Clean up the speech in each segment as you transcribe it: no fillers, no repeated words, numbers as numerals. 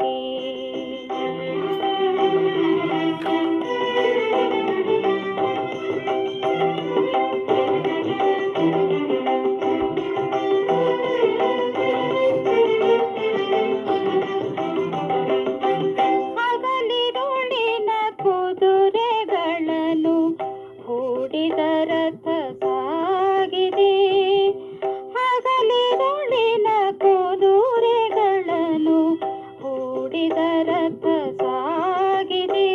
ತೀರಕ್ಕೆ. ಹಗಲಿರುಳಿನ ಕುದುರೆಗಳನ್ನು ಹೂಡಿದ ರಥ ಸಾಗಿದೆ. ಹಗಲಿರುಳಿನ ಕುದುರೆಗಳನ್ನು ಹೂಡಿದ ರಥ ಸಾಗಿದೆ.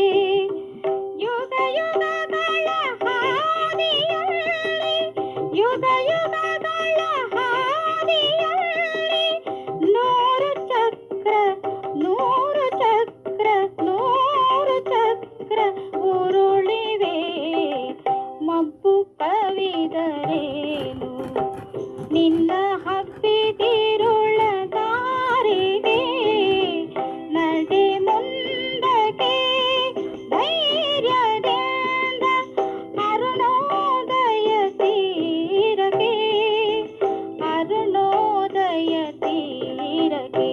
ಯುಗ ಯುಗಗಳ ಹಾದಿಯಲ್ಲಿ, ಯುಗ ಯುಗಗಳ ಹಾದಿಯಲ್ಲಿ ನೂರು ಚಕ್ರ, ನೂರು ಚಕ್ರ, ನೂರು ಚಕ್ರ ಉರುಳಿವೆ. ಮಬ್ಬು ಕವಿದರೇನು ನಿನ್ನ ಹಬ್ಬಿದಿರುಳ ದಾರಿಗೆ. ನಡೆ ಮುಂದಕ್ಕೆ ಧೈರ್ಯದಿಂದ ಅರುಣೋದಯ ತೀರಕ್ಕೆ, ಅರುಣೋದಯ ತೀರಕ್ಕೆ.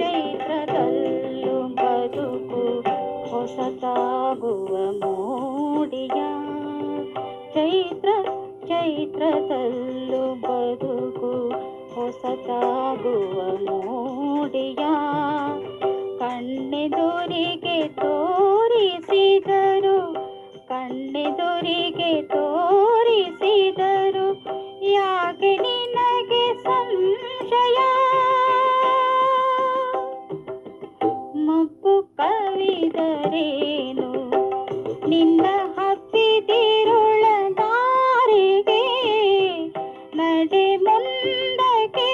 ಚೈತ್ರದಲ್ಲೂ ಬದುಕು ಹೊಸತಾಗುವ ಮೋಡಿಯ. ಚೈತ್ರದಲ್ಲೂ ಬದುಕು ಹೊಸತಾಗುವ ಮೋಡಿಯ. ಕಣ್ಣೆದುರಿಗೆ ತೋರಿಸಿದರು, ಕಣ್ಣೆದುರಿಗೆ ತೋರಿಸಿದರು, ಯಾಕೆ ನಿನಗೆ ಸಂಶಯ. ಮಬ್ಬು ಕವಿದರೇನು ನಿನ್ನ ಹಬ್ಬಿದಿರುಳ ದಾರಿಗೆ. ನಡೆ ಮುಂದಕ್ಕೆ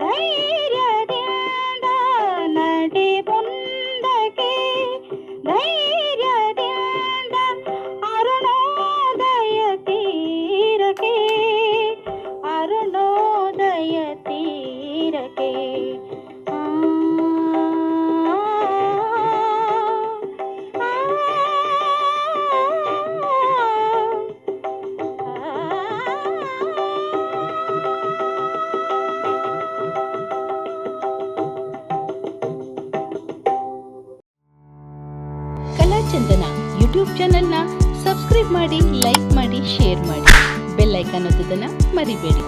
ಧೈರ್ಯದಿಂದ, ನಡೆ ಮುಂದಕ್ಕೆ ಧೈರ್ಯದಿಂದ ಅರುಣೋದಯ ತೀರಕ್ಕೆ, ಅರುಣೋದಯ ತೀರಕ್ಕೆ. ಕಲಾಚಂದನ ಯೂಟ್ಯೂಬ್ ಚಾನೆಲ್ನ ಸಬ್ಸ್ಕ್ರೈಬ್ ಮಾಡಿ, ಲೈಕ್ ಮಾಡಿ, ಶೇರ್ ಮಾಡಿ. ಬೆಲ್ ಐಕಾನ್ ಒತ್ತೋದನ್ನ ಮರಿಬೇಡಿ.